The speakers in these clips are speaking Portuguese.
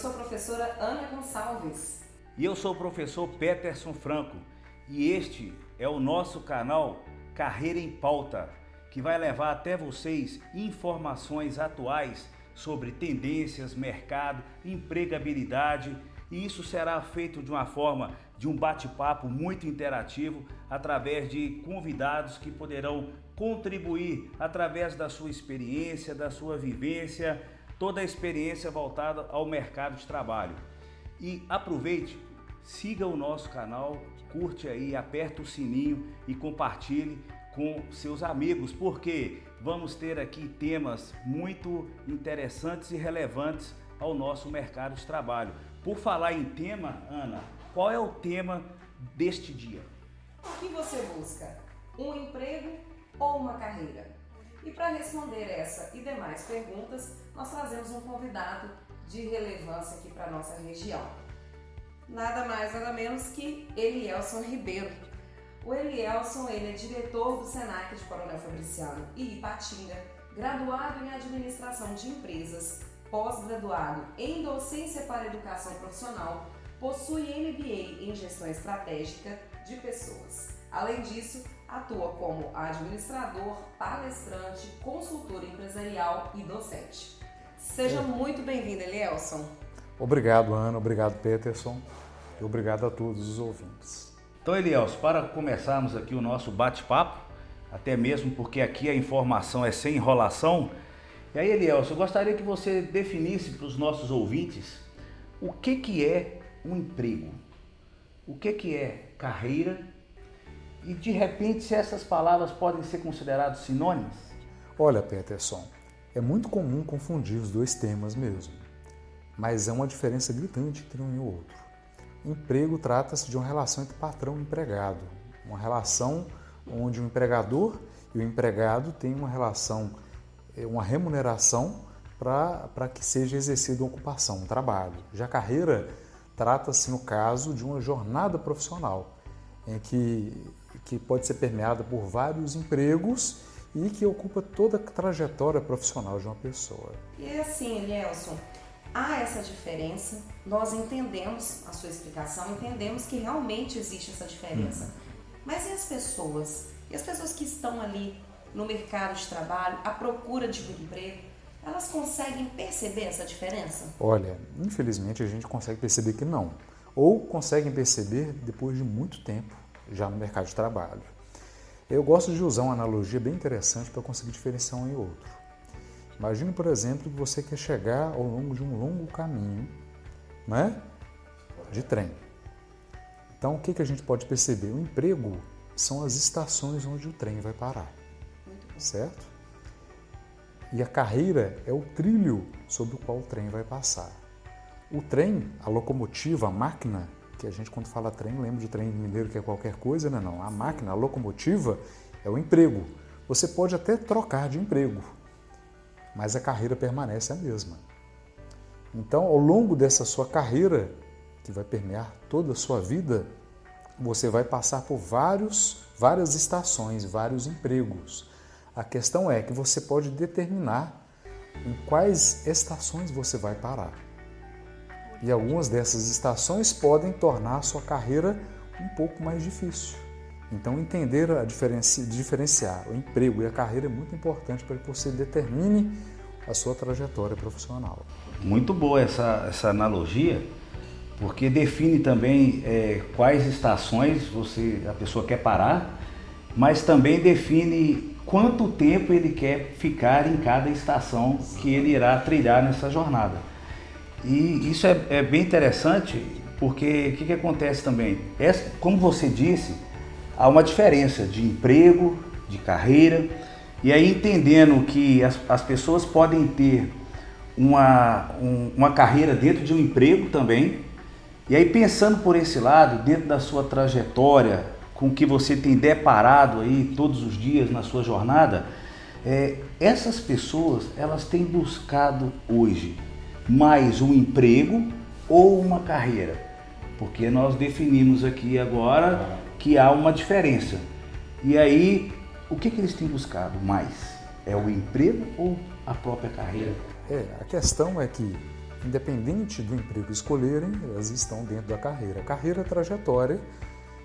sou a professora Ana Gonçalves. E eu sou o professor Peterson Franco. E este é o nosso canal Carreira em Pauta, que vai levar até vocês informações atuais sobre tendências, mercado, empregabilidade, e isso será feito de uma forma de um bate-papo muito interativo através de convidados que poderão contribuir através da sua experiência, da sua vivência, toda a experiência voltada ao mercado de trabalho. E aproveite, siga o nosso canal, curte aí, aperta o sininho e compartilhe com seus amigos, porque vamos ter aqui temas muito interessantes e relevantes ao nosso mercado de trabalho. Por falar em tema, Ana, qual é o tema deste dia? O que você busca? Um emprego ou uma carreira? E para responder essa e demais perguntas, nós trazemos um convidado de relevância aqui para a nossa região. Nada mais, nada menos que Elielson Ribeiro. O Elielson, ele é diretor do Senac de Coronel Fabriciano e Ipatinga, graduado em Administração de Empresas, pós-graduado em Docência para Educação Profissional, possui MBA em Gestão Estratégica de Pessoas. Além disso, atua como administrador, palestrante, consultor empresarial e docente. Seja muito bem-vindo, Elielson. Obrigado, Ana. Obrigado, Peterson. E obrigado a todos os ouvintes. Então, Elielson, para começarmos aqui o nosso bate-papo, até mesmo porque aqui a informação é sem enrolação, e aí, Elielson, eu gostaria que você definisse para os nossos ouvintes o que é um emprego, o que é carreira e, de repente, se essas palavras podem ser consideradas sinônimas? Olha, Peterson, é muito comum confundir os dois temas mesmo, mas é uma diferença gritante entre um e o outro. Emprego trata-se de uma relação entre patrão e empregado, uma relação onde o empregador e o empregado têm uma relação, uma remuneração para que seja exercida uma ocupação, um trabalho. Já a carreira trata-se, no caso, de uma jornada profissional, em que pode ser permeada por vários empregos e que ocupa toda a trajetória profissional de uma pessoa. E assim, Elielson, há essa diferença, nós entendemos a sua explicação, entendemos que realmente existe essa diferença. Mas e as pessoas? E as pessoas que estão ali no mercado de trabalho, à procura de um emprego, elas conseguem perceber essa diferença? Olha, infelizmente a gente consegue perceber que não. Ou conseguem perceber depois de muito tempo já no mercado de trabalho. Eu gosto de usar uma analogia bem interessante para conseguir diferenciar um e outro. Imagine, por exemplo, que você quer chegar ao longo de um longo caminho, né, de trem. Então, o que a gente pode perceber? O emprego são as estações onde o trem vai parar, certo? E a carreira é o trilho sobre o qual o trem vai passar. O trem, a locomotiva, a máquina, que a gente quando fala trem, lembra de trem mineiro que é qualquer coisa, né? Não, a máquina, a locomotiva é o emprego. Você pode até trocar de emprego, mas a carreira permanece a mesma. Então, ao longo dessa sua carreira, que vai permear toda a sua vida, você vai passar por várias estações, vários empregos. A questão é que você pode determinar em quais estações você vai parar. E algumas dessas estações podem tornar a sua carreira um pouco mais difícil. Então, entender diferenciar o emprego e a carreira é muito importante para que você determine a sua trajetória profissional. Muito boa essa analogia, porque define também quais estações a pessoa quer parar, mas também define quanto tempo ele quer ficar em cada estação que ele irá trilhar nessa jornada. E isso é bem interessante, porque o que acontece também? Como você disse, há uma diferença de emprego, de carreira, e aí entendendo que as pessoas podem ter uma carreira dentro de um emprego também, e aí pensando por esse lado, dentro da sua trajetória, com o que você tem deparado aí todos os dias na sua jornada, essas pessoas, elas têm buscado hoje mais um emprego ou uma carreira? Porque nós definimos aqui agora que há uma diferença. E aí, o que eles têm buscado mais? É o emprego ou a própria carreira? A questão é que, independente do emprego escolherem, elas estão dentro da carreira. A carreira é a trajetória,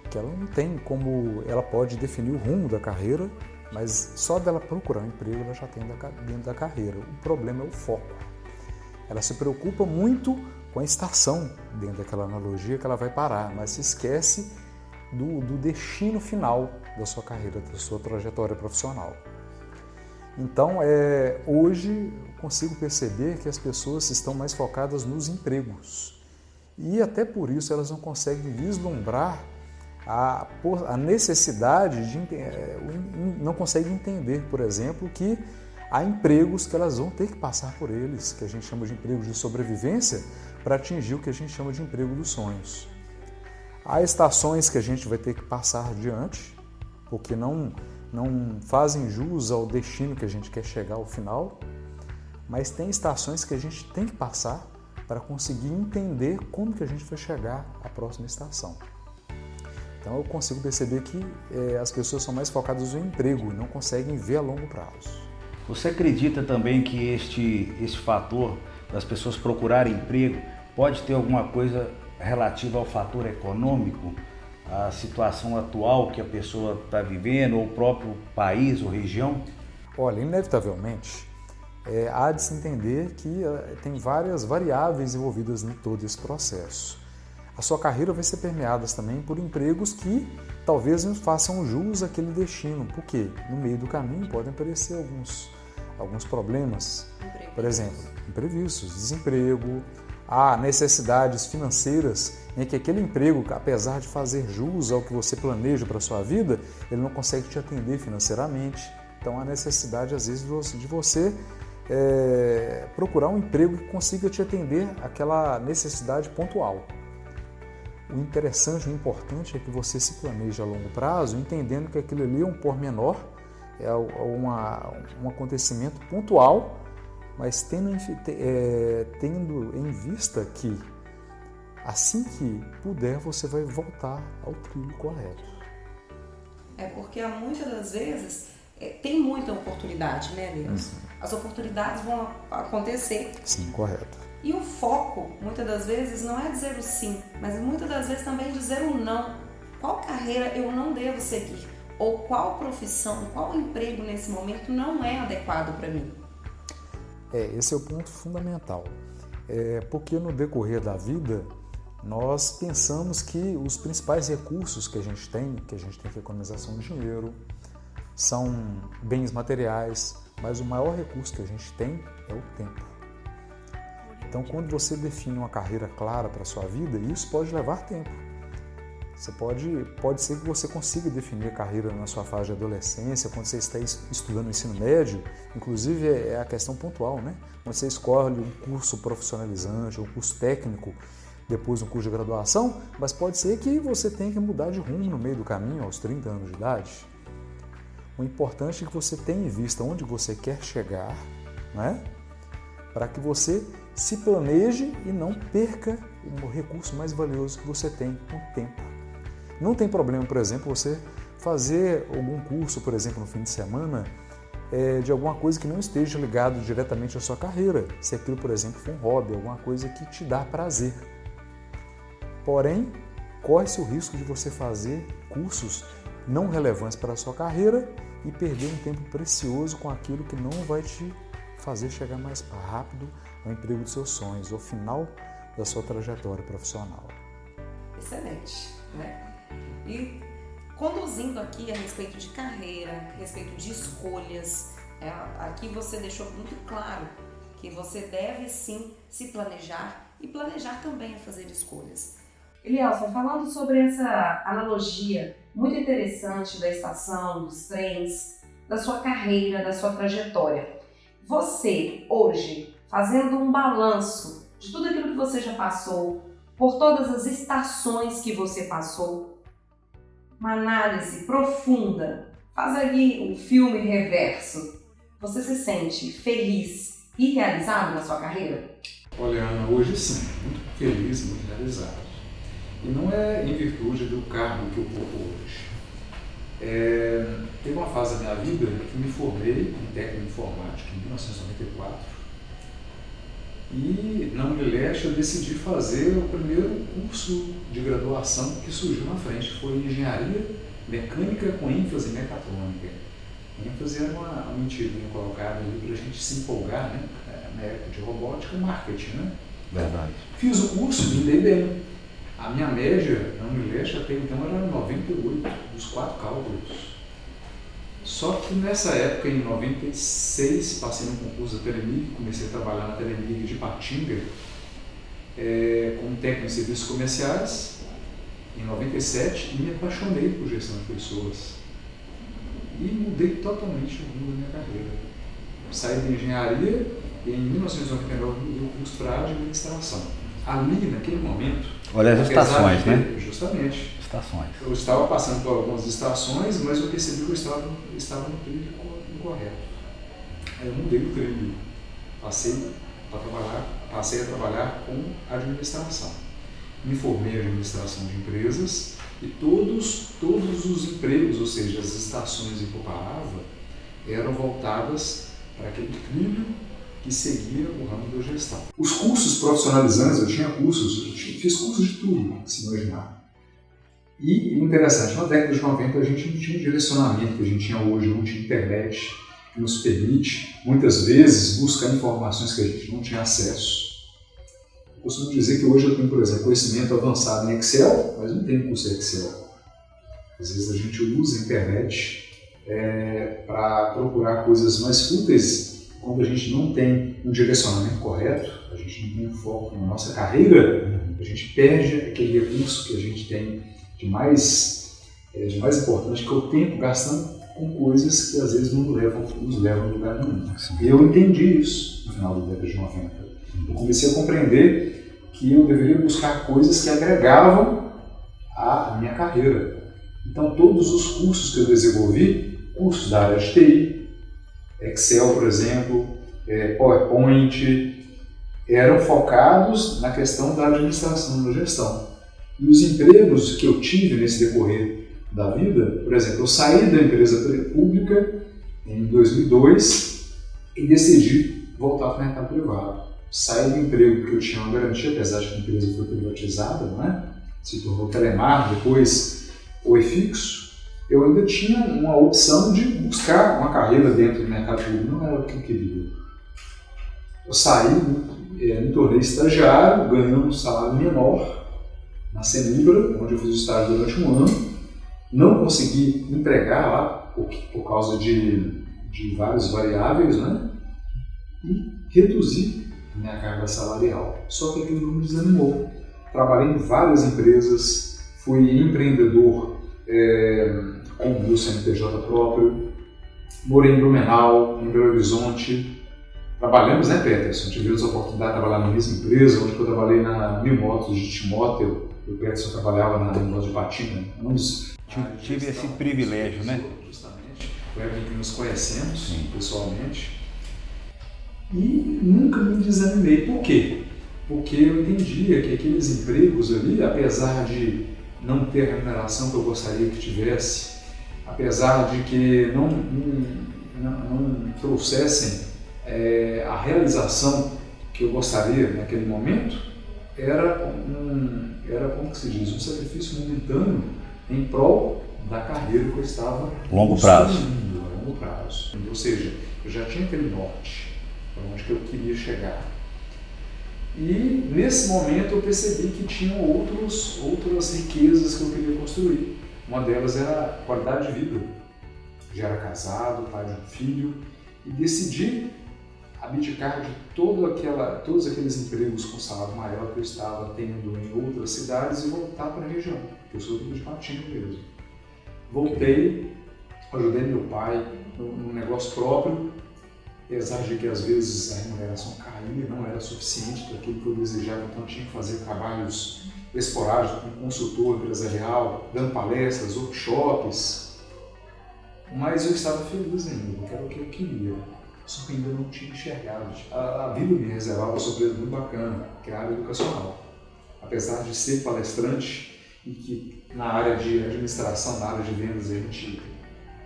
que ela não tem como, ela pode definir o rumo da carreira, mas só dela procurar um emprego ela já tem dentro da carreira. O problema é o foco. Ela se preocupa muito com a estação dentro daquela analogia que ela vai parar, mas se esquece do destino final da sua carreira, da sua trajetória profissional. Então, hoje eu consigo perceber que as pessoas estão mais focadas nos empregos e até por isso elas não conseguem vislumbrar a necessidade não conseguem entender, por exemplo, que há empregos que elas vão ter que passar por eles, que a gente chama de empregos de sobrevivência, para atingir o que a gente chama de emprego dos sonhos. Há estações que a gente vai ter que passar adiante, porque não fazem jus ao destino que a gente quer chegar ao final, mas tem estações que a gente tem que passar para conseguir entender como que a gente vai chegar à próxima estação. Então eu consigo perceber que as pessoas são mais focadas no emprego e não conseguem ver a longo prazo. Você acredita também que este fator das pessoas procurarem emprego pode ter alguma coisa relativa ao fator econômico, a situação atual que a pessoa está vivendo, ou o próprio país ou região? Olha, inevitavelmente, há de se entender que tem várias variáveis envolvidas em todo esse processo. A sua carreira vai ser permeada também por empregos que talvez não façam jus àquele destino, porque no meio do caminho podem aparecer alguns problemas, por exemplo, imprevistos, desemprego, há necessidades financeiras em que aquele emprego, apesar de fazer jus ao que você planeja para a sua vida, ele não consegue te atender financeiramente. Então há necessidade, às vezes, de você procurar um emprego que consiga te atender aquela necessidade pontual. O interessante, o importante é que você se planeje a longo prazo, entendendo que aquilo ali é um pormenor, é um acontecimento pontual, mas tendo em vista que assim que puder você vai voltar ao trilho correto. Porque muitas das vezes tem muita oportunidade, né, Deus? As oportunidades vão acontecer. Sim, correto. E o foco, muitas das vezes, não é dizer o sim, mas muitas das vezes também dizer o não. Qual carreira eu não devo seguir? Ou qual profissão, qual emprego nesse momento não é adequado para mim? Esse é o ponto fundamental. Porque no decorrer da vida, nós pensamos que os principais recursos que a gente tem que economizar são dinheiro, são bens materiais, mas o maior recurso que a gente tem é o tempo. Então, quando você define uma carreira clara para a sua vida, isso pode levar tempo. Pode ser que você consiga definir a carreira na sua fase de adolescência, quando você está estudando o ensino médio, inclusive é a questão pontual, né? Quando você escolhe um curso profissionalizante, um curso técnico, depois um curso de graduação, mas pode ser que você tenha que mudar de rumo no meio do caminho, aos 30 anos de idade. O importante é que você tenha em vista onde você quer chegar, né? Para que você se planeje e não perca o recurso mais valioso que você tem, o tempo. Não tem problema, por exemplo, você fazer algum curso, por exemplo, no fim de semana, de alguma coisa que não esteja ligado diretamente à sua carreira. Se aquilo, por exemplo, for um hobby, alguma coisa que te dá prazer. Porém, corre-se o risco de você fazer cursos não relevantes para a sua carreira e perder um tempo precioso com aquilo que não vai te fazer chegar mais rápido ao emprego dos seus sonhos, ao final da sua trajetória profissional. Excelente, né? E conduzindo aqui a respeito de carreira, a respeito de escolhas, aqui você deixou muito claro que você deve sim se planejar e planejar também a fazer escolhas. Elielson, falando sobre essa analogia muito interessante da estação, dos trens, da sua carreira, da sua trajetória, você hoje, fazendo um balanço de tudo aquilo que você já passou, por todas as estações que você passou, uma análise profunda, faz ali um filme reverso, você se sente feliz e realizado na sua carreira? Olha, Ana, hoje sim, muito feliz, muito realizado. E não é em virtude do cargo que eu ocupo hoje. Teve uma fase da minha vida que me formei em técnico de informática em 1994 E na Unileste eu decidi fazer o primeiro curso de graduação que surgiu na frente, foi Engenharia Mecânica com ênfase em Mecatrônica. ênfase era uma mentirinha colocada ali para a gente se empolgar, né? Na época de robótica, marketing, né? Verdade. Fiz o curso, me dei bem. A minha média na Unileste até então era 98 dos 4 cálculos. Só que nessa época, em 96, passei no concurso da Telemig, comecei a trabalhar na Telemig de Patinga, como técnico de serviços comerciais, em 97, e me apaixonei por gestão de pessoas. E mudei totalmente o rumo da minha carreira. Saí da engenharia e em 1999 mudei o curso para administração. Ali, naquele momento... Olha as estações, né? Justamente. Estações. Eu estava passando por algumas estações, mas eu percebi que eu estava no trilho incorreto. Aí eu mudei o trilho. Passei a trabalhar com administração. Me formei em administração de empresas e todos os empregos, ou seja, as estações em que eu parava, eram voltadas para aquele trilho que seguia o ramo da gestão. Os cursos profissionalizantes, eu fiz cursos de tudo, se imaginar. E interessante, na década de 90 a gente não tinha o direcionamento que a gente tinha hoje, não tinha internet, que nos permite, muitas vezes, buscar informações que a gente não tinha acesso. Eu costumo dizer que hoje eu tenho, por exemplo, conhecimento avançado em Excel, mas não tenho curso em Excel. Às vezes a gente usa a internet para procurar coisas mais fúteis. Quando a gente não tem um direcionamento correto, a gente não tem um foco na nossa carreira, a gente perde aquele recurso que a gente tem de mais importante, que é o tempo gastando com coisas que às vezes não nos levam a lugar nenhum. E eu entendi isso no final da década de 90. Eu comecei a compreender que eu deveria buscar coisas que agregavam à minha carreira. Então todos os cursos que eu desenvolvi, cursos da área de TI, Excel, por exemplo, PowerPoint, eram focados na questão da administração, da gestão. E os empregos que eu tive nesse decorrer da vida, por exemplo, eu saí da empresa pública em 2002 e decidi voltar para o mercado privado. Saí do emprego que eu tinha uma garantia, apesar de que a empresa foi privatizada, não é? Se tornou Telemar, depois Oi Fixo. Eu ainda tinha uma opção de buscar uma carreira dentro do mercado público, não era o que eu queria. Eu saí, me tornei estagiário, ganhando um salário menor na Senubra, onde eu fiz o estágio durante um ano. Não consegui empregar lá por causa de várias variáveis, né? E reduzi minha carga salarial. Só que aquilo não me desanimou. Trabalhei em várias empresas, fui empreendedor com o meu CNPJ próprio, morei em Blumenau, em Belo Horizonte. Trabalhamos, né, Peterson? Tivemos a oportunidade de trabalhar na mesma empresa, onde eu trabalhei na Mil Motos de Timóteo. O Peterson trabalhava na Negócio de Patina. Tive esse privilégio, né? Justamente. Foi alguém que nos conhecemos pessoalmente. E nunca me desanimei. Por quê? Porque eu entendia que aqueles empregos ali, apesar de não ter a remuneração que eu gostaria que tivesse, apesar de que não trouxessem a realização que eu gostaria naquele momento, era como se diz, um sacrifício momentâneo em prol da carreira que eu estava longo prazo. A longo prazo. Ou seja, eu já tinha aquele norte para onde que eu queria chegar. E nesse momento eu percebi que tinham outras riquezas que eu queria construir. Uma delas era a qualidade de vida. Já era casado, pai de um filho, e decidi abdicar de todos aqueles empregos com salário maior que eu estava tendo em outras cidades e voltar para a região, porque eu sou de Patinga mesmo. Voltei, ajudei meu pai no negócio próprio, apesar de que às vezes a remuneração caía, não era suficiente para aquilo que eu desejava, então tinha que fazer trabalhos esporádicos como consultor empresarial, dando palestras, workshops, mas eu estava feliz ainda, porque era o que eu queria, só que ainda não tinha enxergado. A vida me reservava uma surpresa muito bacana, que é a área educacional. Apesar de ser palestrante e que na área de administração, na área de vendas, a gente,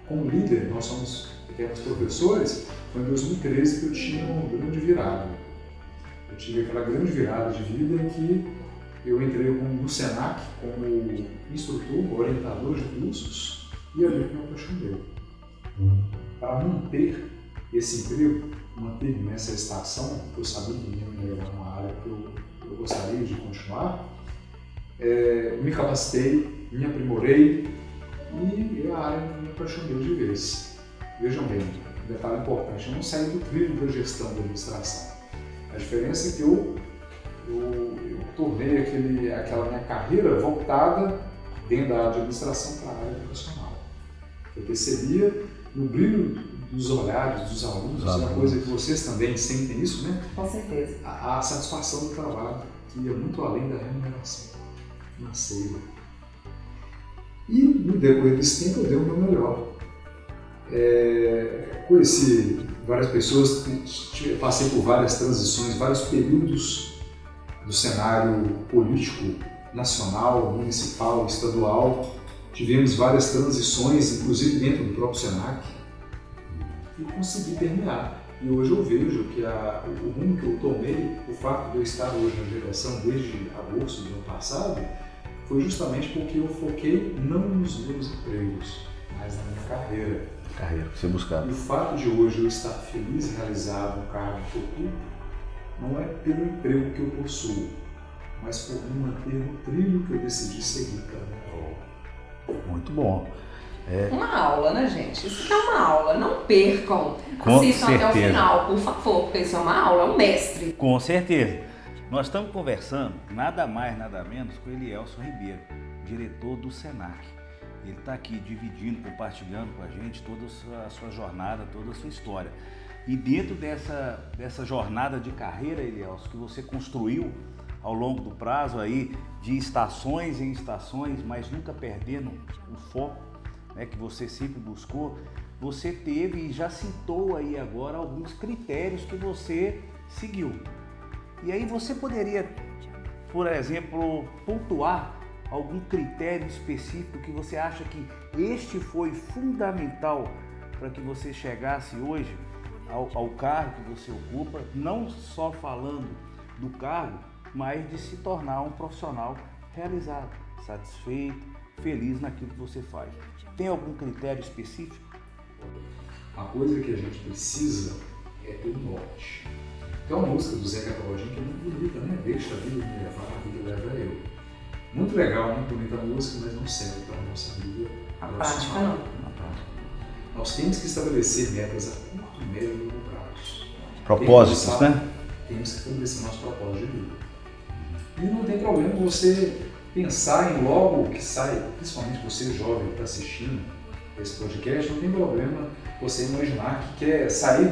como líder, nós somos pequenos professores, foi em 2013 que eu tinha uma grande virada. Eu tive aquela grande virada de vida em que eu entrei no Senac como instrutor, orientador de cursos, e ali que eu me apaixonei. Para manter esse emprego, manter nessa estação, que eu sabia que ia me levar numa área que eu gostaria de continuar, me capacitei, me aprimorei e a área me apaixonei de vez. Vejam bem, um detalhe importante, eu não saí do trilho da gestão da administração. A diferença é que eu tornei aquela minha carreira voltada dentro da administração para a área profissional. Eu percebia no brilho dos olhares dos alunos, é uma coisa que vocês também sentem isso, né? Com certeza. A satisfação do trabalho, que ia muito além da remuneração financeira. E no decorrer desse tempo eu dei o meu melhor. Conheci várias pessoas, passei por várias transições, vários períodos do cenário político nacional, municipal, estadual. Tivemos várias transições, inclusive dentro do próprio Senac, e consegui terminar. E hoje eu vejo que o rumo que eu tomei, o fato de eu estar hoje na direção desde agosto do ano passado, foi justamente porque eu foquei não nos meus empregos, mas na minha carreira. Carreira que você buscava. E o fato de hoje eu estar feliz e realizado no cargo que eu ocupo, não é pelo emprego que eu possuo, mas por me manter no trilho que eu decidi seguir para a minha obra. Muito bom. Uma aula, né, gente? Isso aqui é uma aula. Não percam. Com Assistam certeza. até o final, por favor, porque isso é uma aula, é um mestre. Com certeza. Nós estamos conversando, nada mais, nada menos, com o Elielson Ribeiro, diretor do Senac. Ele está aqui dividindo, compartilhando com a gente toda a sua jornada, toda a sua história. E dentro dessa jornada de carreira, Elielson, que você construiu ao longo do prazo aí, de estações em estações, mas nunca perdendo o foco, né, que você sempre buscou, você teve e já citou aí agora alguns critérios que você seguiu. E aí você poderia, por exemplo, pontuar algum critério específico que você acha que este foi fundamental para que você chegasse hoje ao cargo que você ocupa, não só falando do cargo, mas de se tornar um profissional realizado, satisfeito, feliz naquilo que você faz. Tem algum critério específico? Uma coisa que a gente precisa é ter um norte. Tem uma música do Zeca Pagodinho que é muito bonita, né? Deixa a vida me levar, a vida leva eu. Muito legal, muito bonita a música, mas não serve para a nossa vida. A prática não. Nós temos que estabelecer metas a curto, médio e longo prazo. Propósitos, né? Temos que estabelecer nosso propósito de vida. E não tem problema você pensar em logo que sai, principalmente você jovem que está assistindo esse podcast, não tem problema você imaginar que quer sair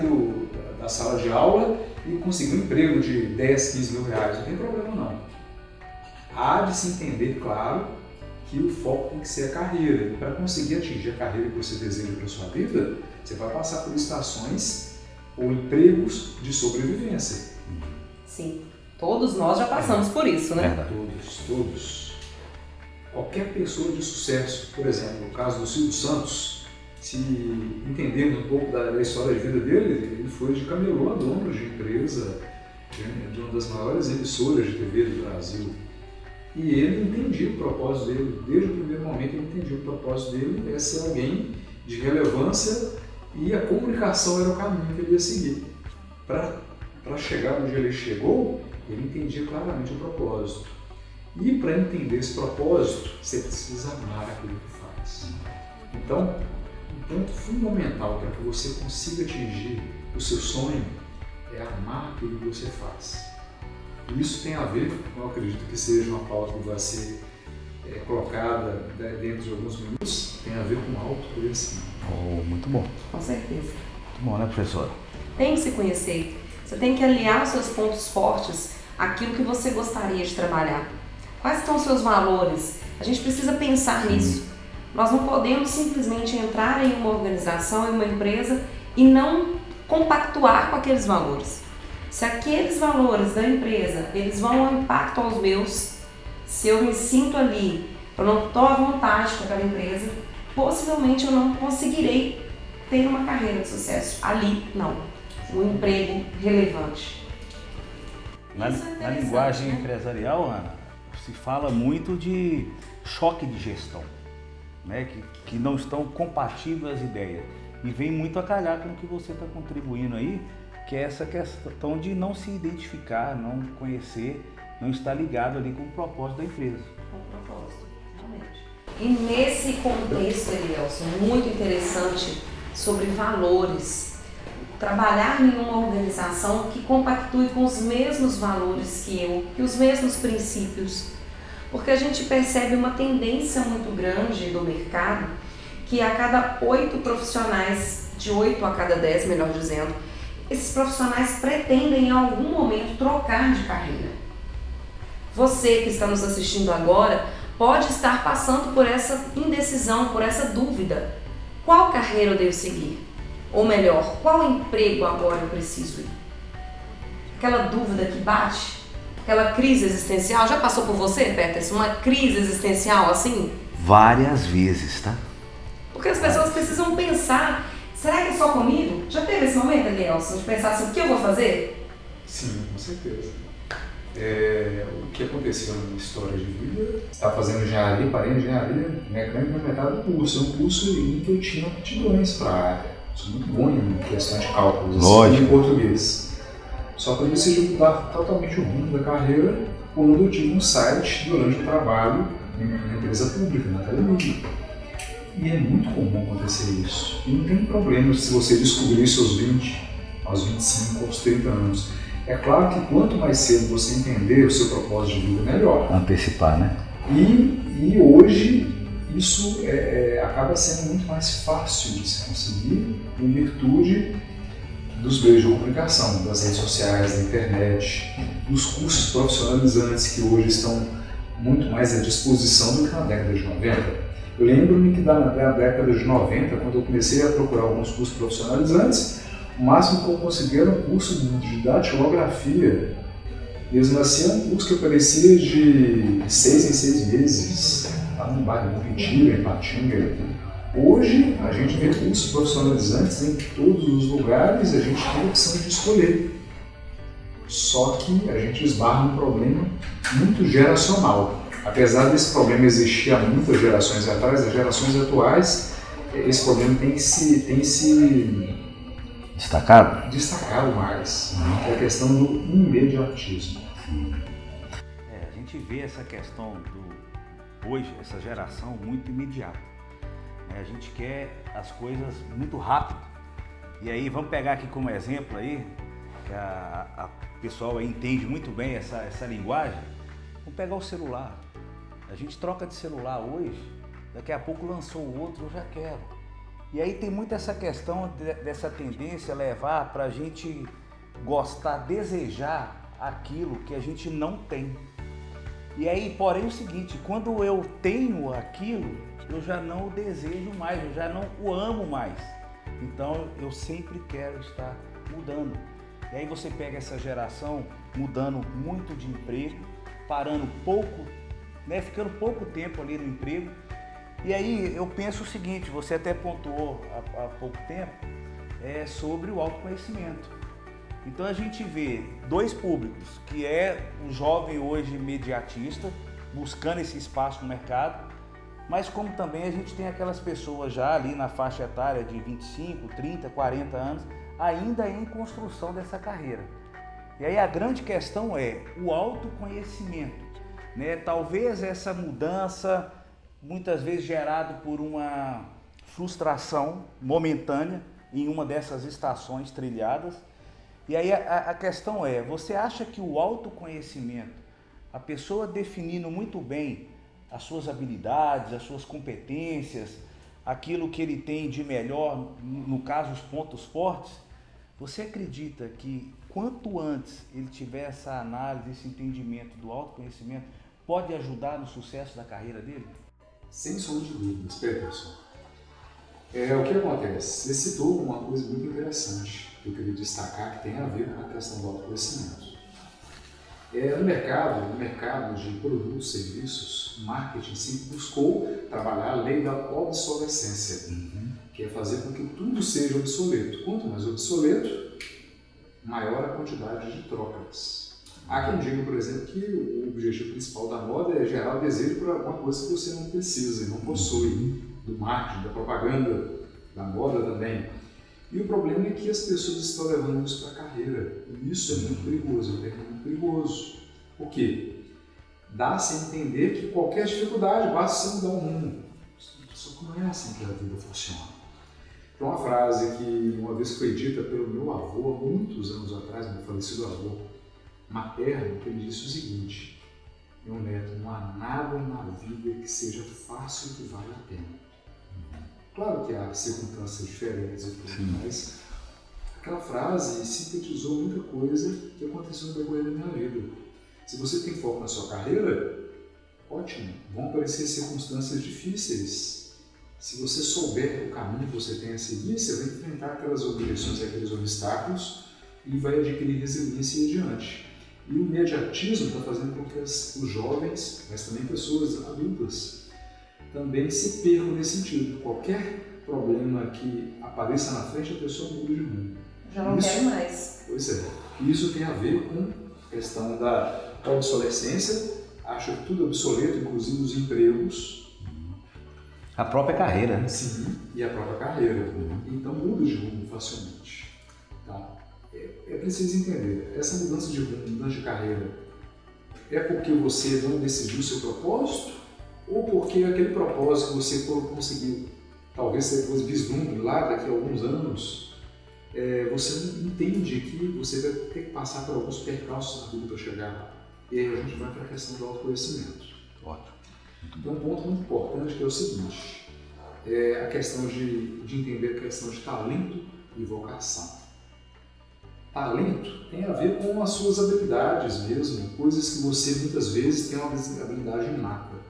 da sala de aula e conseguir um emprego de 10, 15 mil reais. Não tem problema não. Há de se entender, claro, que o foco tem que ser a carreira. E para conseguir atingir a carreira que você deseja para a sua vida, você vai passar por estações ou empregos de sobrevivência. Sim, todos nós já passamos por isso, né? Todos. Qualquer pessoa de sucesso, por exemplo, no caso do Silvio Santos, se entendermos um pouco da história de vida dele, ele foi de camelô a dono de empresa, de uma das maiores emissoras de TV do Brasil. E ele entendia o propósito dele, desde o primeiro momento ele entendia o propósito dele é ser alguém de relevância e a comunicação era o caminho que ele ia seguir. Para chegar onde ele chegou, ele entendia claramente o propósito. E para entender esse propósito, você precisa amar aquilo que faz. Então, um ponto fundamental para que você consiga atingir o seu sonho é amar aquilo que você faz. E isso tem a ver, eu acredito que seja uma pauta que vai ser colocada dentro de alguns minutos, tem a ver com autoconhecimento. Muito bom. Com certeza. Muito bom, né, professora? Tem que se conhecer. Você tem que aliar os seus pontos fortes àquilo que você gostaria de trabalhar. Quais são os seus valores? A gente precisa pensar nisso. Nós não podemos simplesmente entrar em uma organização, em uma empresa e não compactuar com aqueles valores. Se aqueles valores da empresa, eles vão ao impacto aos meus, se eu me sinto ali, eu não estou à vontade com aquela empresa, possivelmente eu não conseguirei ter uma carreira de sucesso. Ali, não. Um emprego relevante. Na linguagem empresarial, Ana, se fala muito de choque de gestão, né? Que não estão compatíveis as ideias. E vem muito a calhar com o que você está contribuindo aí, que é essa questão de não se identificar, não conhecer, não estar ligado ali com o propósito da empresa. Com o propósito, realmente. E nesse contexto, Elielson, muito interessante sobre valores. Trabalhar em uma organização que compactue com os mesmos valores que os mesmos princípios. Porque a gente percebe uma tendência muito grande do mercado que a cada 8 profissionais, de 8 a cada 10, melhor dizendo, esses profissionais pretendem em algum momento trocar de carreira. Você que está nos assistindo agora pode estar passando por essa indecisão, por essa dúvida. Qual carreira eu devo seguir? Ou melhor, qual emprego agora eu preciso ir? Aquela dúvida que bate, aquela crise existencial. Já passou por você, Peterson, uma crise existencial assim? Várias vezes, tá? Porque as pessoas precisam pensar, será que é só comigo? Já teve esse momento, Elielson, de pensar assim, o que eu vou fazer? Sim, com certeza. O que aconteceu na minha história de vida, estava fazendo engenharia, parei em engenharia, mecânica na metade do curso. É um curso em que eu tinha aptidões para a área. Sou muito bom em questão de cálculos, lógico, em português. Só que eu decidi mudar totalmente o rumo da carreira quando eu tive um site durante o trabalho em uma empresa pública, na academia. E é muito comum acontecer isso. E não tem problema se você descobrir isso aos 20, aos 25, aos 30 anos. É claro que quanto mais cedo você entender o seu propósito de vida, melhor. Antecipar, né? E hoje isso acaba sendo muito mais fácil de se conseguir em virtude dos meios de comunicação, das redes sociais, da internet, dos cursos profissionalizantes que hoje estão muito mais à disposição do que na década de 90. Eu lembro-me que na década de 90, quando eu comecei a procurar alguns cursos profissionalizantes, o máximo que eu conseguia era um curso de datilografia. Mesmo assim, é um curso que oferecia de 6 em 6 meses, lá no bairro de Mentira, em Patinga. Hoje, a gente vê cursos profissionalizantes em todos os lugares, a gente tem a opção de escolher. Só que a gente esbarra num problema muito geracional. Apesar desse problema existir há muitas gerações atrás, as gerações atuais, esse problema tem se destacado mais. É a questão do imediatismo. A gente vê essa questão hoje, essa geração muito imediata. A gente quer as coisas muito rápido. E aí, vamos pegar aqui como exemplo aí, que a pessoal aí entende muito bem essa linguagem. Vamos pegar o celular. A gente troca de celular hoje, daqui a pouco lançou o outro, eu já quero. E aí tem muito essa questão dessa tendência a levar para a gente gostar, desejar aquilo que a gente não tem. E aí, porém, é o seguinte, quando eu tenho aquilo, eu já não o desejo mais, eu já não o amo mais. Então, eu sempre quero estar mudando. E aí você pega essa geração mudando muito de emprego, parando pouco, né, ficando pouco tempo ali no emprego. E aí eu penso o seguinte, você até pontuou há pouco tempo, sobre o autoconhecimento. Então a gente vê dois públicos, que é o jovem hoje imediatista, buscando esse espaço no mercado, mas como também a gente tem aquelas pessoas já ali na faixa etária de 25, 30, 40 anos, ainda em construção dessa carreira. E aí a grande questão é o autoconhecimento, né? Talvez essa mudança, muitas vezes gerado por uma frustração momentânea em uma dessas estações trilhadas. E aí a questão é, você acha que o autoconhecimento, a pessoa definindo muito bem as suas habilidades, as suas competências, aquilo que ele tem de melhor, no caso os pontos fortes, você acredita que quanto antes ele tiver essa análise, esse entendimento do autoconhecimento, pode ajudar no sucesso da carreira dele? Sem sombra de dúvidas, Peterson. O que acontece? Você citou uma coisa muito interessante que eu queria destacar, que tem a ver com a questão do autoconhecimento. No mercado de produtos e serviços, o marketing sempre buscou trabalhar a lei da obsolescência, que é fazer com que tudo seja obsoleto. Quanto mais obsoleto, maior a quantidade de trocas. Há quem diga, por exemplo, que o objetivo principal da moda é gerar o desejo por alguma coisa que você não precisa e não possui, do marketing, da propaganda, da moda também. E o problema é que as pessoas estão levando isso para a carreira. E isso é muito perigoso, é muito perigoso. Por quê? Dá-se a entender que qualquer dificuldade basta você mudar o mundo. Só que não é assim que a vida funciona. Tem uma frase que uma vez foi dita pelo meu avô, há muitos anos atrás, meu falecido avô materno, que ele disse o seguinte: meu neto, não há nada na vida que seja fácil que vale a pena. Claro que há circunstâncias diferentes e tudo, mas aquela frase sintetizou muita coisa que aconteceu no decorrer da minha vida. Se você tem foco na sua carreira, ótimo, vão aparecer circunstâncias difíceis. Se você souber o caminho que você tem a seguir, você vai enfrentar aquelas objeções e aqueles obstáculos e vai adquirir resiliência e ir adiante. E o imediatismo está fazendo com que os jovens, mas também pessoas adultas, também se percam nesse sentido. Qualquer problema que apareça na frente, a pessoa muda de rumo. Já não quer mais. Pois é. Isso tem a ver com a questão da obsolescência, acha tudo obsoleto, inclusive os empregos. A própria carreira, né? Sim, e a própria carreira. Então muda de rumo facilmente. Tá? É preciso entender, essa mudança de rumo, mudança de carreira, é porque você não decidiu o seu propósito? Ou porque aquele propósito que você conseguiu, talvez depois vislumbre lá daqui a alguns anos, você entende que você vai ter que passar por alguns percalços na vida para chegar lá. E aí a gente vai para a questão do autoconhecimento. Ótimo. Tem um ponto muito importante que é o seguinte, a questão de entender a questão de talento e vocação. Talento tem a ver com as suas habilidades mesmo, coisas que você muitas vezes tem uma habilidade inata.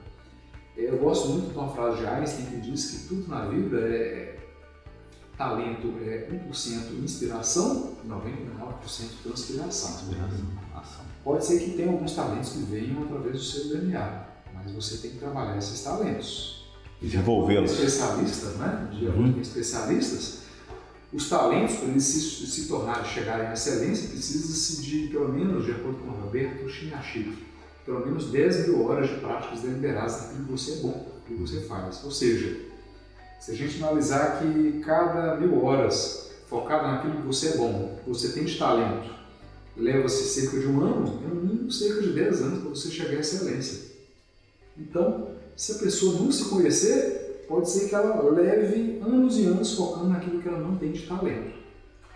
Eu gosto muito de uma frase de Einstein que diz que tudo na vida talento é 1% inspiração e 99% transpiração. Pode ser que tenha alguns talentos que venham através do seu DNA, mas você tem que trabalhar esses talentos. Desenvolvê-los. Especialistas, né? De acordo com especialistas, os talentos, para eles se tornarem, chegarem à excelência, precisa-se de, pelo menos, de acordo com Roberto Chiniachik, pelo menos 10.000 horas de práticas deliberadas naquilo que você é bom, que você faz. Ou seja, se a gente analisar que cada 1.000 horas focado naquilo que você é bom, que você tem de talento, leva-se cerca de 1 ano, é no mínimo cerca de 10 anos para você chegar à excelência. Então, se a pessoa não se conhecer, pode ser que ela leve anos e anos focando naquilo que ela não tem de talento.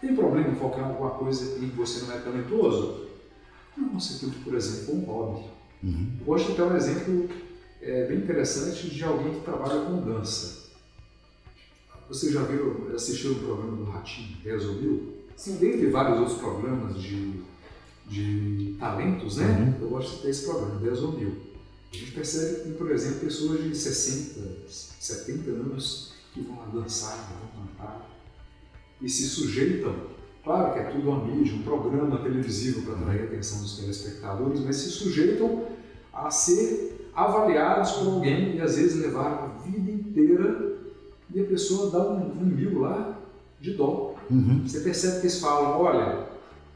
Tem problema em focar em alguma coisa em que você não é talentoso? Não, se aquilo, por exemplo, um hobby. Eu gosto de ter um exemplo bem interessante de alguém que trabalha com dança. Você já assistiu o programa do Ratinho, 10 ou 1000? Sim, dentre vários outros programas de talentos, né? Eu gosto de ter esse programa, 10 ou 1000. A gente percebe que tem, por exemplo, pessoas de 60, 70 anos que vão lá dançar, vão cantar e se sujeitam. Claro que é tudo uma mídia, um programa televisivo para atrair a atenção dos telespectadores, mas se sujeitam a ser avaliados por alguém e às vezes levaram a vida inteira e a pessoa dá um 1000 lá de dó. Você percebe que eles falam, olha,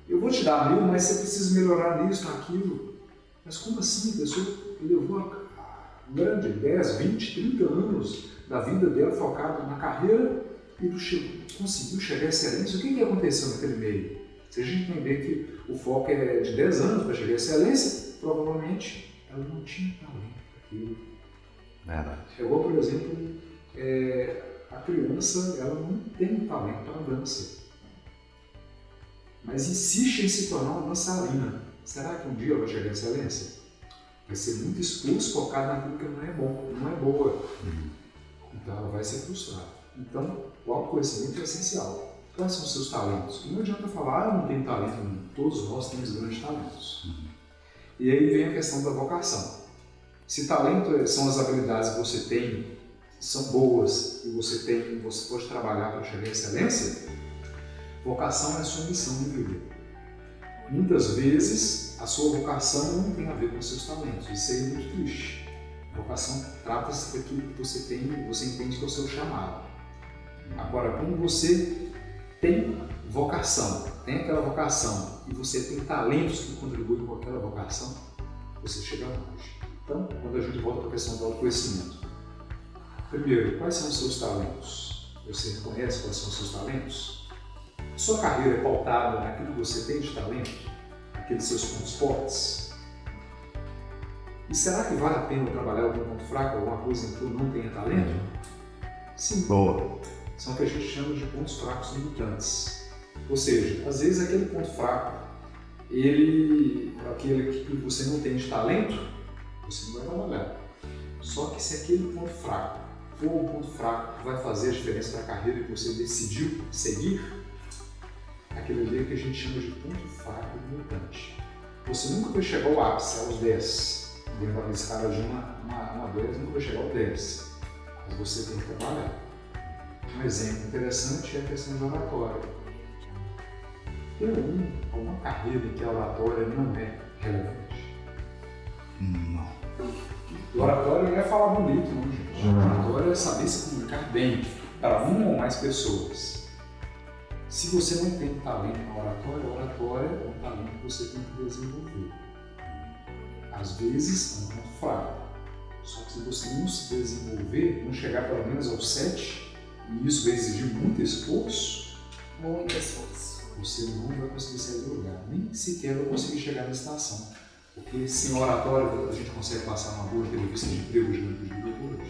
eu vou te dar 1000, mas você precisa melhorar nisso, naquilo. Mas como assim? A pessoa levou a grande 10, 20, 30 anos da vida dela focada na carreira e conseguiu chegar à excelência. O que aconteceu naquele meio? Se a gente entender que o foco é de 10 anos para chegar à excelência, provavelmente ela não tinha talento para aquilo. Verdade. É igual, por exemplo, a criança ela não tem talento para a dança, mas insiste em se tornar uma dançarina. Será que um dia ela vai chegar à excelência? Vai ser muito expulso, focado naquilo que não é bom, não é boa. Então ela vai se frustrar. Então o autoconhecimento é essencial. Quais são os seus talentos? Não adianta falar, eu não tenho talento nenhum. Todos nós temos grandes talentos. E aí vem a questão da vocação. Se talento são as habilidades que você tem, que são boas, e você pode trabalhar para chegar à excelência, vocação é a sua missão de vida. Muitas vezes a sua vocação não tem a ver com os seus talentos, isso é muito triste. A vocação trata-se daquilo que você tem, você entende que é o seu chamado. Agora, quando você tem vocação, tem aquela vocação e você tem talentos que contribuem com aquela vocação, você chega longe. Então, quando a gente volta para a questão do autoconhecimento, primeiro, quais são os seus talentos? Você reconhece quais são os seus talentos? Sua carreira é pautada naquilo que você tem de talento? Aqueles seus pontos fortes? E será que vale a pena trabalhar algum ponto fraco, alguma coisa em que eu não tenha talento? Sim. Boa. São o que a gente chama de pontos fracos limitantes. Ou seja, às vezes aquele ponto fraco, aquele que você não tem de talento, você não vai trabalhar. Só que se aquele ponto fraco for um ponto fraco que vai fazer a diferença para a carreira que você decidiu seguir, aquele ali é que a gente chama de ponto fraco limitante. Você nunca vai chegar ao ápice, aos 10. Dentro da escala de uma 10, nunca vai chegar ao 10. Mas você tem que trabalhar. Um exemplo interessante é a questão de oratória. Tem alguma carreira em que a oratória não é relevante? Não. Oratória não é falar bonito, não, gente. Oratória é saber se comunicar bem para uma ou mais pessoas. Se você não tem talento na oratória, a oratória é um talento que você tem que desenvolver. Às vezes é um ponto fraco. Só que se você não se desenvolver, não chegar pelo menos ao 7, e isso vai exigir muito esforço, você não vai conseguir sair do lugar, nem sequer vai conseguir chegar na estação. Porque sem oratória a gente consegue passar uma boa entrevista de emprego diante dos diretores?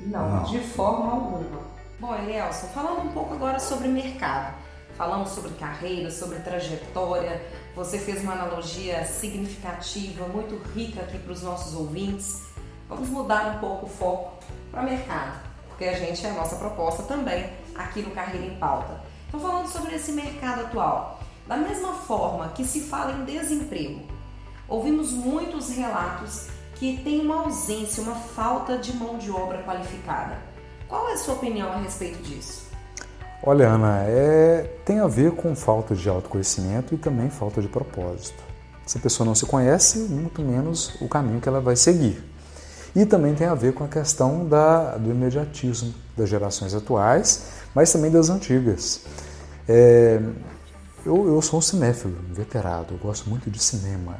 Não, de forma alguma. Bom, Elielson, falando um pouco agora sobre mercado. Falamos sobre carreira, sobre trajetória. Você fez uma analogia significativa, muito rica aqui para os nossos ouvintes. Vamos mudar um pouco o foco para mercado, porque a nossa proposta também aqui no Carreira em Pauta. Então, falando sobre esse mercado atual, da mesma forma que se fala em desemprego, ouvimos muitos relatos que tem uma ausência, uma falta de mão de obra qualificada. Qual é a sua opinião a respeito disso? Olha, Ana, tem a ver com falta de autoconhecimento e também falta de propósito. Se a pessoa não se conhece, muito menos o caminho que ela vai seguir. E também tem a ver com a questão do imediatismo das gerações atuais, mas também das antigas. Eu sou um cinéfilo, veterado, eu gosto muito de cinema.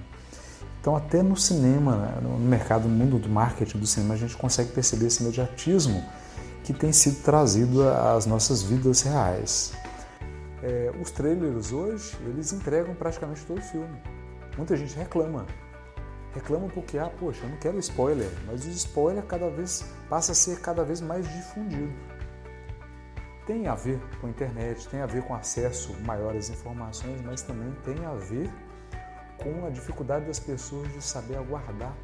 Então, até no cinema, no mercado, no mundo do marketing do cinema, a gente consegue perceber esse imediatismo que tem sido trazido às nossas vidas reais. Os trailers hoje, eles entregam praticamente todo o filme. Muita gente reclama porque, poxa, eu não quero spoiler, mas o spoiler passa a ser cada vez mais difundido. Tem a ver com a internet, tem a ver com acesso maior às informações, mas também tem a ver com a dificuldade das pessoas de saber aguardar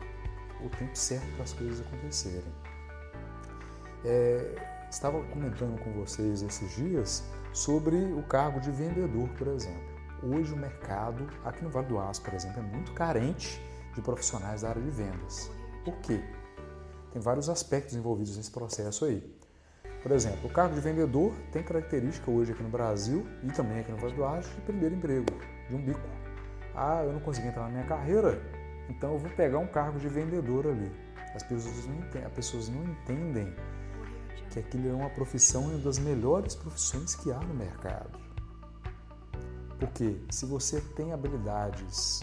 o tempo certo para as coisas acontecerem. Estava comentando com vocês esses dias sobre o cargo de vendedor, por exemplo. Hoje o mercado, aqui no Vale do Aço, por exemplo, é muito carente de profissionais da área de vendas. Por quê? Tem vários aspectos envolvidos nesse processo aí. Por exemplo, o cargo de vendedor tem característica hoje aqui no Brasil e também aqui no Vale do Aço de primeiro emprego, de um bico. Eu não consegui entrar na minha carreira, então eu vou pegar um cargo de vendedor ali. As pessoas não entendem que aquilo é uma profissão, uma das melhores profissões que há no mercado. Porque se você tem habilidades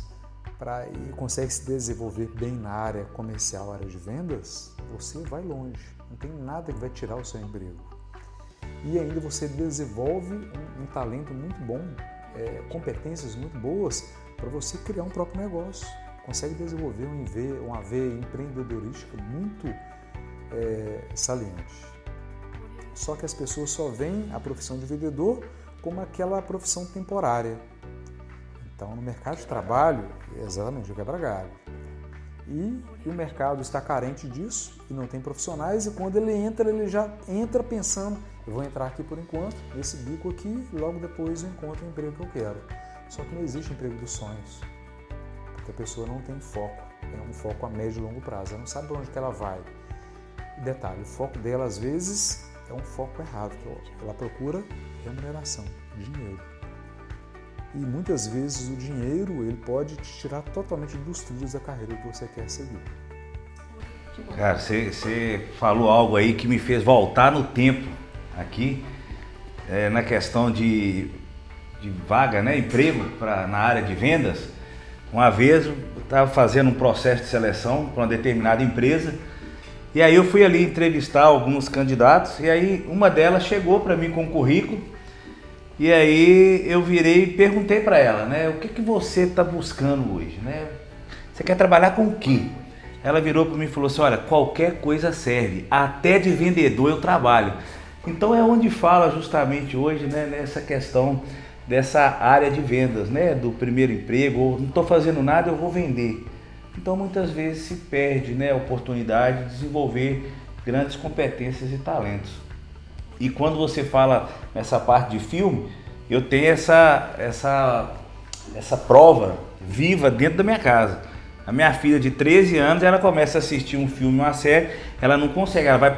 e consegue se desenvolver bem na área comercial, área de vendas, você vai longe. Não tem nada que vai tirar o seu emprego. E ainda você desenvolve um talento muito bom, competências muito boas para você criar um próprio negócio. Consegue desenvolver uma veia empreendedorística muito saliente. Só que as pessoas só veem a profissão de vendedor como aquela profissão temporária. Então, no mercado de trabalho, é exatamente o quebra-galho. E o mercado está carente disso e não tem profissionais, e quando ele já entra pensando, eu vou entrar aqui por enquanto, nesse bico aqui, e logo depois eu encontro o emprego que eu quero. Só que não existe emprego dos sonhos, porque a pessoa não tem foco, é um foco a médio e longo prazo, ela não sabe para onde que ela vai. E detalhe, o foco dela às vezes é um foco errado, que ela procura remuneração, dinheiro. E muitas vezes o dinheiro ele pode te tirar totalmente dos trilhos da carreira que você quer seguir. Cara, você falou algo aí que me fez voltar no tempo aqui. na questão de vaga, né, emprego na área de vendas. Uma vez eu estava fazendo um processo de seleção para uma determinada empresa e aí eu fui ali entrevistar alguns candidatos e aí uma delas chegou para mim com um currículo e aí eu virei e perguntei para ela, né, o que você está buscando hoje, né? Você quer trabalhar com o quê? Ela virou para mim e falou assim, olha, qualquer coisa serve, até de vendedor eu trabalho. Então é onde fala justamente hoje, né, nessa questão dessa área de vendas, né, do primeiro emprego, ou não estou fazendo nada, eu vou vender. Então muitas vezes se perde, né, a oportunidade de desenvolver grandes competências e talentos. E quando você fala nessa parte de filme, eu tenho essa prova viva dentro da minha casa. A minha filha de 13 anos, ela começa a assistir um filme, uma série, ela não consegue, ela vai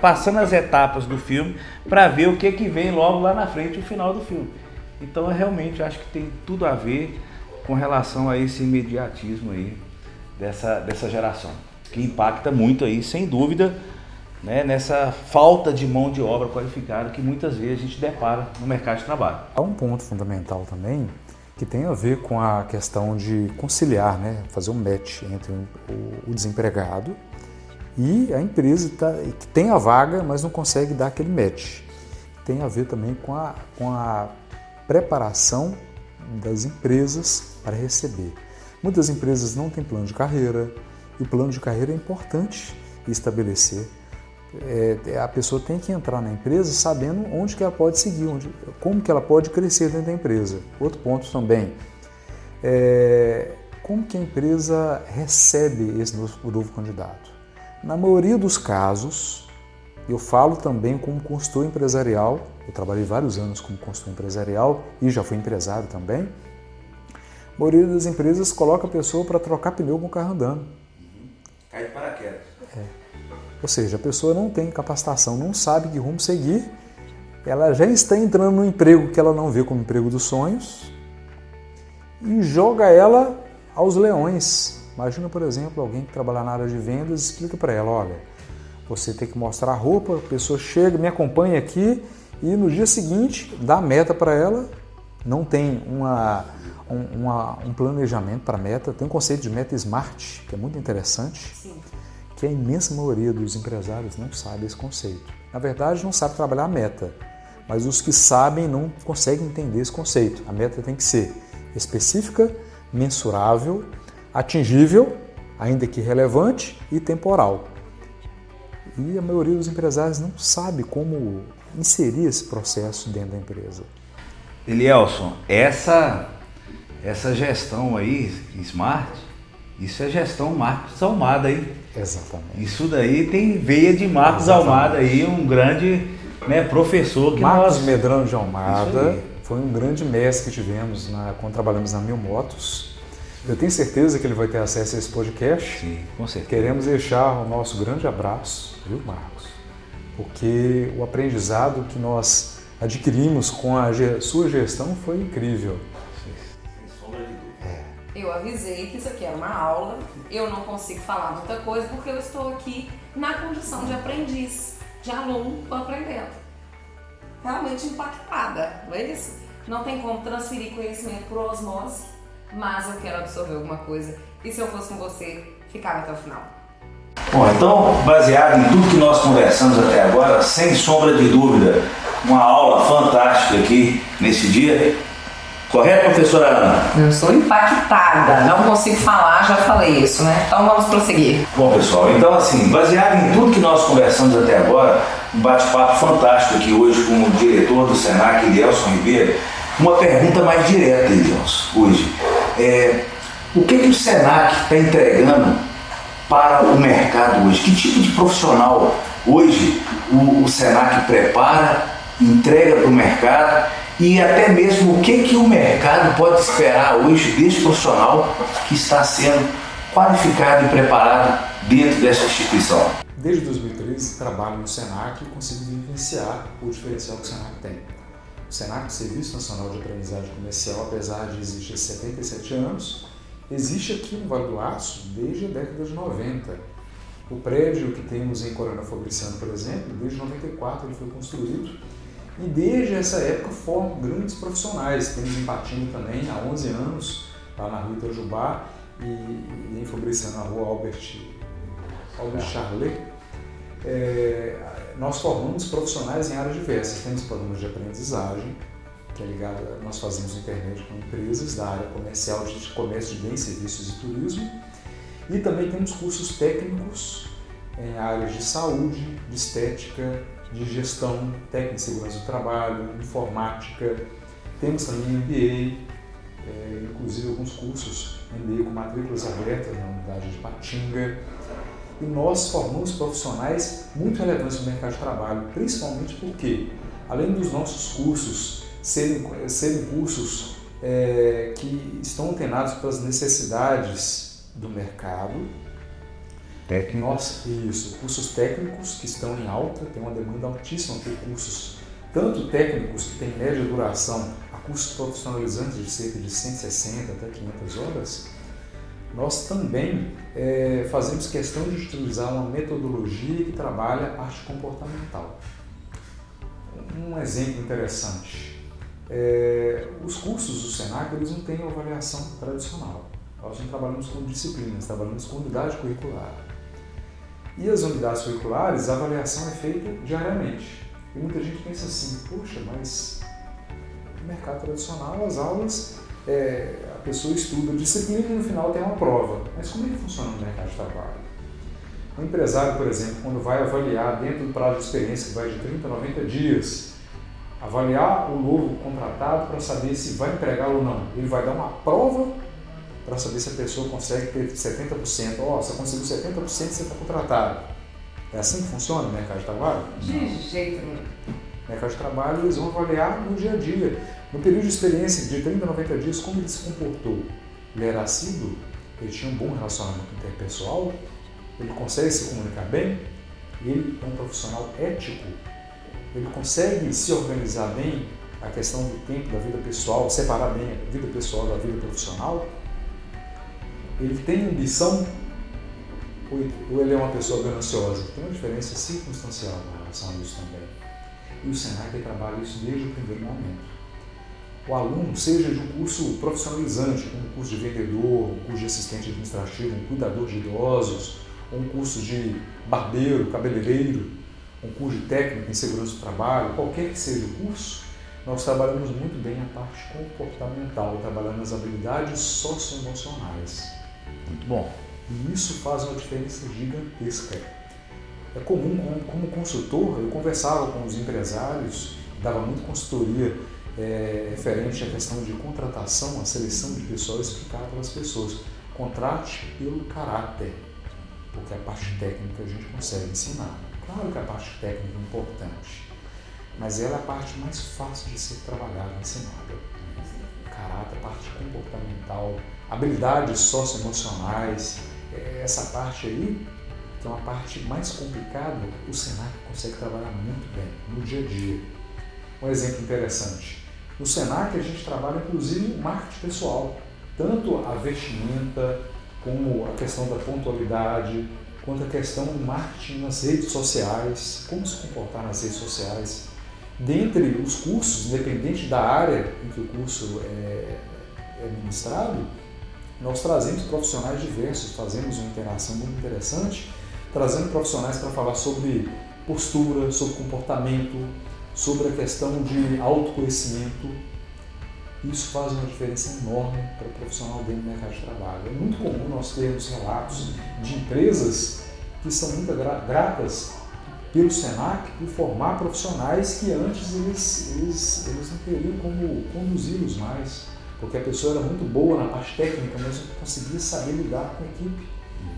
passando as etapas do filme para ver o que vem logo lá na frente, o final do filme. Então, eu realmente acho que tem tudo a ver com relação a esse imediatismo aí dessa geração, que impacta muito aí, sem dúvida, né, nessa falta de mão de obra qualificada que muitas vezes a gente depara no mercado de trabalho. Há um ponto fundamental também, que tem a ver com a questão de conciliar, né, fazer um match entre o desempregado e a empresa que tem a vaga, mas não consegue dar aquele match. Tem a ver também com a preparação das empresas para receber. Muitas empresas não têm plano de carreira, e o plano de carreira é importante estabelecer. A pessoa tem que entrar na empresa sabendo onde que ela pode seguir, como que ela pode crescer dentro da empresa. Outro ponto também, como que a empresa recebe esse novo candidato. Na maioria dos casos, eu falo também como consultor empresarial, eu trabalhei vários anos como consultor empresarial e já fui empresário também. A maioria das empresas coloca a pessoa para trocar pneu com o carro andando. Cai de paraquedas. Ou seja, a pessoa não tem capacitação, não sabe que rumo seguir, ela já está entrando no emprego que ela não vê como emprego dos sonhos e joga ela aos leões. Imagina, por exemplo, alguém que trabalha na área de vendas e explica para ela, olha, você tem que mostrar a roupa, a pessoa chega, me acompanha aqui e no dia seguinte dá a meta para ela, não tem um planejamento para a meta, tem um conceito de meta SMART, que é muito interessante. Sim. Que a imensa maioria dos empresários não sabe esse conceito. Na verdade, não sabe trabalhar a meta, mas os que sabem não conseguem entender esse conceito. A meta tem que ser específica, mensurável, atingível, ainda que relevante e temporal. E a maioria dos empresários não sabe como inserir esse processo dentro da empresa. Elielson, essa gestão aí, Smart, isso é gestão Marcos Almada aí. Exatamente. Isso daí tem veia de Marcos Almada aí, um grande, né, professor que Marcos Medrano de Almada foi um grande mestre que tivemos quando trabalhamos na Mil Motos. Eu tenho certeza que ele vai ter acesso a esse podcast. Sim, com certeza. Queremos deixar o nosso grande abraço, viu, Marcos? Porque o aprendizado que nós adquirimos com a sua gestão foi incrível. Eu avisei que isso aqui era uma aula, eu não consigo falar muita coisa porque eu estou aqui na condição de aprendiz, de aluno, aprendendo. Realmente impactada, não é isso? Não tem como transferir conhecimento por osmose, mas eu quero absorver alguma coisa e se eu fosse com você, ficava até o final. Bom, então, baseado em tudo que nós conversamos até agora, sem sombra de dúvida, uma aula fantástica aqui nesse dia. Correto, professora Ana? Eu estou impactada, não consigo falar, já falei isso, né? Então vamos prosseguir. Bom, pessoal, então assim, baseado em tudo que nós conversamos até agora, um bate-papo fantástico aqui hoje com o diretor do Senac, Elielson Ribeiro, uma pergunta mais direta, Elielson, hoje. O que o Senac está entregando para o mercado hoje? Que tipo de profissional hoje o Senac prepara, entrega para o mercado? E até mesmo o que o mercado pode esperar hoje desse profissional que está sendo qualificado e preparado dentro dessa instituição? Desde 2013 trabalho no Senac e consigo vivenciar o diferencial que o Senac tem. O Senac, Serviço Nacional de Aprendizagem Comercial, apesar de existir há 77 anos, existe aqui no Vale do Aço desde a década de 90. O prédio que temos em Coronel Fabriciano, por exemplo, desde 94 ele foi construído E desde essa época formam grandes profissionais. Temos em Patinga também, há 11 anos, lá na rua Itajubá, e em Fabriciano, na rua Albert Charlet. Nós formamos profissionais em áreas diversas. Temos programas de aprendizagem, que é ligado, nós fazemos internet com empresas da área comercial, de comércio de bens, serviços e turismo. E também temos cursos técnicos em áreas de saúde, de estética, de gestão, técnica de segurança do trabalho, informática. Temos também MBA, inclusive alguns cursos MBA com matrículas abertas na unidade de Patinga. E nós formamos profissionais muito relevantes no mercado de trabalho, principalmente porque, além dos nossos cursos serem cursos que estão antenados para as necessidades do mercado, cursos técnicos que estão em alta, tem uma demanda altíssima por cursos, tanto técnicos que têm média duração, a cursos profissionalizantes de cerca de 160 até 500 horas, nós também fazemos questão de utilizar uma metodologia que trabalha a parte comportamental. Um exemplo interessante, os cursos do Senac eles não têm avaliação tradicional, nós não trabalhamos com disciplinas, trabalhamos com unidade curricular. E as unidades curriculares, a avaliação é feita diariamente. E muita gente pensa assim, poxa, mas no mercado tradicional as aulas, a pessoa estuda a disciplina e no final tem uma prova. Mas como é que funciona no mercado de trabalho? Um empresário, por exemplo, quando vai avaliar dentro do prazo de experiência, que vai de 30 a 90 dias, avaliar o novo contratado para saber se vai empregá-lo ou não. Ele vai dar uma prova para saber se a pessoa consegue ter 70%. Se conseguiu 70%, você está contratado. É assim que funciona no mercado de trabalho? De jeito nenhum. No mercado de trabalho, eles vão avaliar no dia a dia. No período de experiência, de 30 a 90 dias, como ele se comportou. Ele era assíduo? Ele tinha um bom relacionamento interpessoal? Ele consegue se comunicar bem? Ele é um profissional ético? Ele consegue se organizar bem a questão do tempo da vida pessoal, separar bem a vida pessoal da vida profissional? Ele tem ambição ou ele é uma pessoa gananciosa? Tem uma diferença circunstancial em relação a isso também. E o Senac trabalha isso desde o primeiro momento. O aluno, seja de um curso profissionalizante, como um curso de vendedor, um curso de assistente administrativo, um cuidador de idosos, ou um curso de barbeiro, cabeleireiro, um curso de técnico em segurança do trabalho, qualquer que seja o curso, nós trabalhamos muito bem a parte comportamental, trabalhando as habilidades socioemocionais. Muito bom. E isso faz uma diferença gigantesca. É comum, como consultor, eu conversava com os empresários, dava muita consultoria referente à questão de contratação, a seleção de pessoal, explicava para as pessoas, contrate pelo caráter, porque a parte técnica a gente consegue ensinar. Claro que a parte técnica é importante, mas ela é a parte mais fácil de ser trabalhada, ensinada. Caráter, parte comportamental, habilidades socioemocionais, essa parte aí, que é uma parte mais complicada, o Senac consegue trabalhar muito bem no dia a dia. Um exemplo interessante, no Senac a gente trabalha inclusive o marketing pessoal, tanto a vestimenta, como a questão da pontualidade, quanto a questão do marketing nas redes sociais, como se comportar nas redes sociais. Dentre os cursos, independente da área em que o curso é ministrado, nós trazemos profissionais diversos, fazemos uma interação muito interessante, trazendo profissionais para falar sobre postura, sobre comportamento, sobre a questão de autoconhecimento. Isso faz uma diferença enorme para o profissional dentro do mercado de trabalho. É muito comum nós termos relatos de empresas que são muito gratas pelo Senac por formar profissionais que antes eles não teriam como conduzi-los mais, porque a pessoa era muito boa na parte técnica, mas não conseguia saber lidar com a equipe.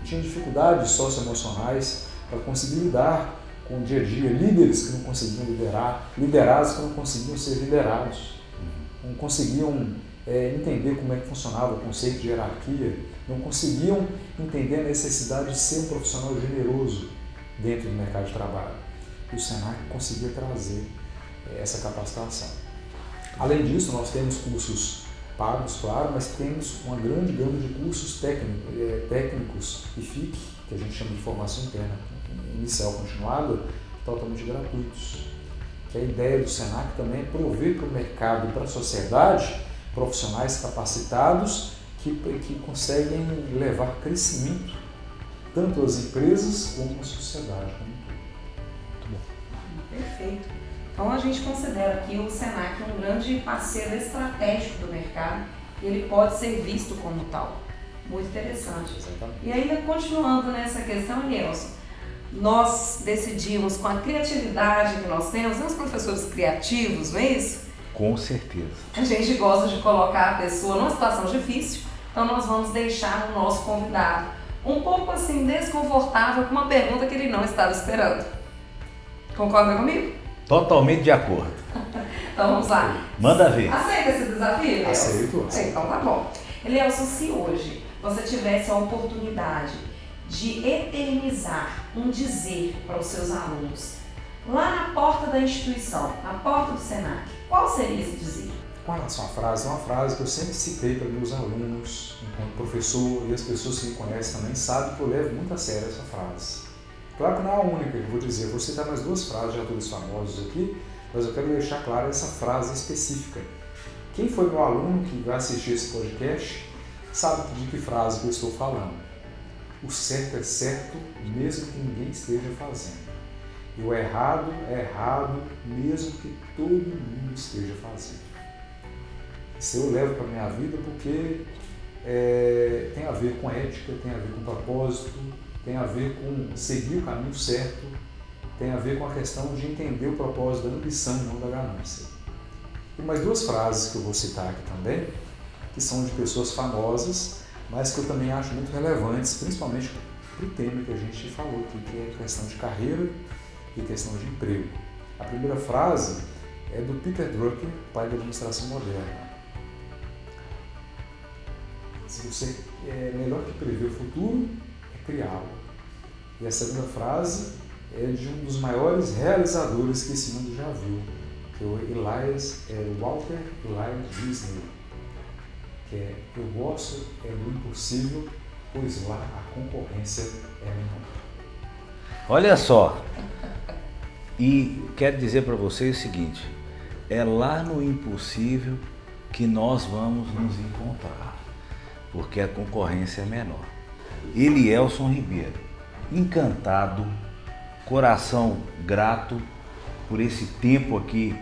Tinha dificuldades socioemocionais para conseguir lidar com o dia a dia, líderes que não conseguiam liderar, liderados que não conseguiam ser liderados, não conseguiam entender como é que funcionava o conceito de hierarquia, não conseguiam entender a necessidade de ser um profissional generoso dentro do mercado de trabalho. E o Senac conseguia trazer essa capacitação. Além disso, nós temos cursos pagos, claro, mas temos uma grande gama de cursos técnicos e FIC, que a gente chama de formação interna, inicial continuada, totalmente gratuitos. que a ideia do Senac também é prover para o mercado e para a sociedade profissionais capacitados que conseguem levar crescimento tanto às empresas como à sociedade. Muito bom. Perfeito. Então a gente considera aqui o Senac um grande parceiro estratégico do mercado e ele pode ser visto como tal. Muito interessante. Exatamente. E ainda continuando nessa questão, Elielson, nós decidimos com a criatividade que nós temos, os professores criativos, não é isso? Com certeza. A gente gosta de colocar a pessoa numa situação difícil, então nós vamos deixar o nosso convidado um pouco assim desconfortável com uma pergunta que ele não estava esperando. Concorda comigo? Totalmente de acordo. Então vamos lá. Manda ver. Aceita esse desafio, Elielson? Aceito. Então tá bom. Elielson, se hoje você tivesse a oportunidade de eternizar um dizer para os seus alunos, lá na porta da instituição, na porta do Senac, qual seria esse dizer? Com relação à frase, é uma frase que eu sempre citei para meus alunos, enquanto professor, e as pessoas que me conhecem também sabem que eu levo muito a sério essa frase. Claro que não é a única que eu vou dizer, eu vou citar mais duas frases de autores famosos aqui, mas eu quero deixar clara essa frase específica. Quem foi meu aluno que vai assistir esse podcast sabe de que frase que eu estou falando. O certo é certo, mesmo que ninguém esteja fazendo. E o errado é errado, mesmo que todo mundo esteja fazendo. Isso eu levo para a minha vida porque tem a ver com ética, tem a ver com propósito, tem a ver com seguir o caminho certo, tem a ver com a questão de entender o propósito da ambição e não da ganância. E mais duas frases que eu vou citar aqui também, que são de pessoas famosas, mas que eu também acho muito relevantes, principalmente para o tema que a gente falou aqui, que é a questão de carreira e questão de emprego. A primeira frase é do Peter Drucker, pai da administração moderna. Se você é melhor que prever o futuro, é criá-lo. E a segunda frase é de um dos maiores realizadores que esse mundo já viu, que é o Walter Elias Disney, que é eu gosto do impossível, pois lá a concorrência é menor. Olha só, e quero dizer para vocês o seguinte, é lá no impossível que nós vamos nos encontrar, porque a concorrência é menor. Elielson Ribeiro, encantado, coração grato por esse tempo aqui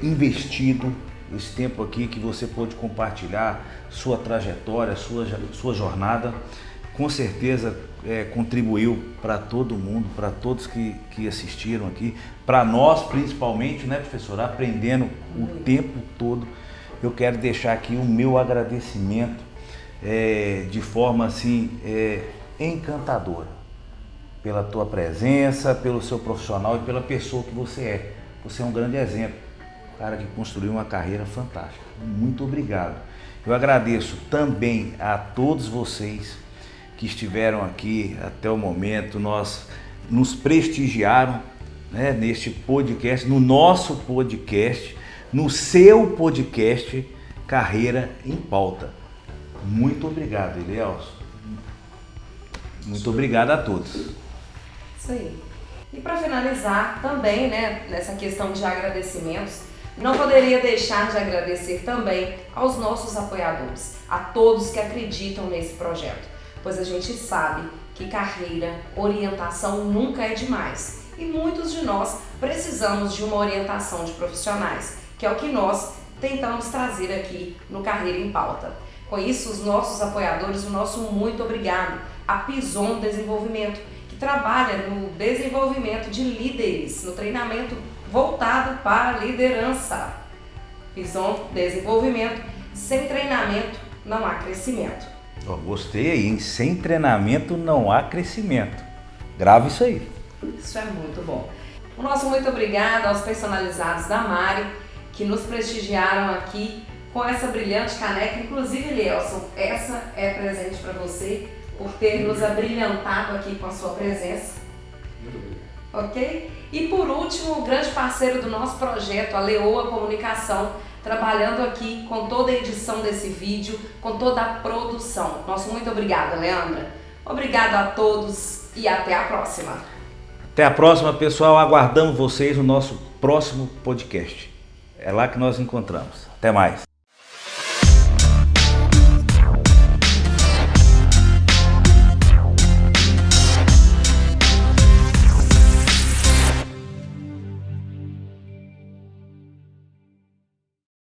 investido, esse tempo aqui que você pôde compartilhar sua trajetória, sua jornada, com certeza contribuiu para todo mundo, para todos que assistiram aqui, para nós principalmente, né, professor, aprendendo o tempo todo. Eu quero deixar aqui o meu agradecimento de forma assim encantadora pela tua presença, pelo seu profissional e pela pessoa que você é. Você é um grande exemplo, um cara que construiu uma carreira fantástica. Muito obrigado. Eu agradeço também a todos vocês que estiveram aqui até o momento, nos prestigiaram, né, neste podcast, no nosso podcast, no seu podcast Carreira em Pauta. Muito obrigado, Elielson. Muito obrigado a todos. Isso aí. E para finalizar também, né, nessa questão de agradecimentos, não poderia deixar de agradecer também aos nossos apoiadores, a todos que acreditam nesse projeto, pois a gente sabe que carreira, orientação nunca é demais e muitos de nós precisamos de uma orientação de profissionais, que é o que nós tentamos trazer aqui no Carreira em Pauta. Com isso, os nossos apoiadores, o nosso muito obrigado a Pison Desenvolvimento, que trabalha no desenvolvimento de líderes, no treinamento voltado para a liderança. Pison Desenvolvimento, sem treinamento não há crescimento. Gostei aí, hein? Sem treinamento não há crescimento. Grave isso aí. Isso é muito bom. O nosso muito obrigado aos personalizados da Mari, que nos prestigiaram aqui com essa brilhante caneca. Inclusive, Elielson, essa é presente para você por ter nos abrilhantado aqui com a sua presença. Muito obrigado. Ok? E por último, o grande parceiro do nosso projeto, a Leoa Comunicação, trabalhando aqui com toda a edição desse vídeo, com toda a produção. Nosso muito obrigada, Leandra. Obrigado a todos e até a próxima. Até a próxima, pessoal. Aguardamos vocês no nosso próximo podcast. É lá que nós encontramos. Até mais.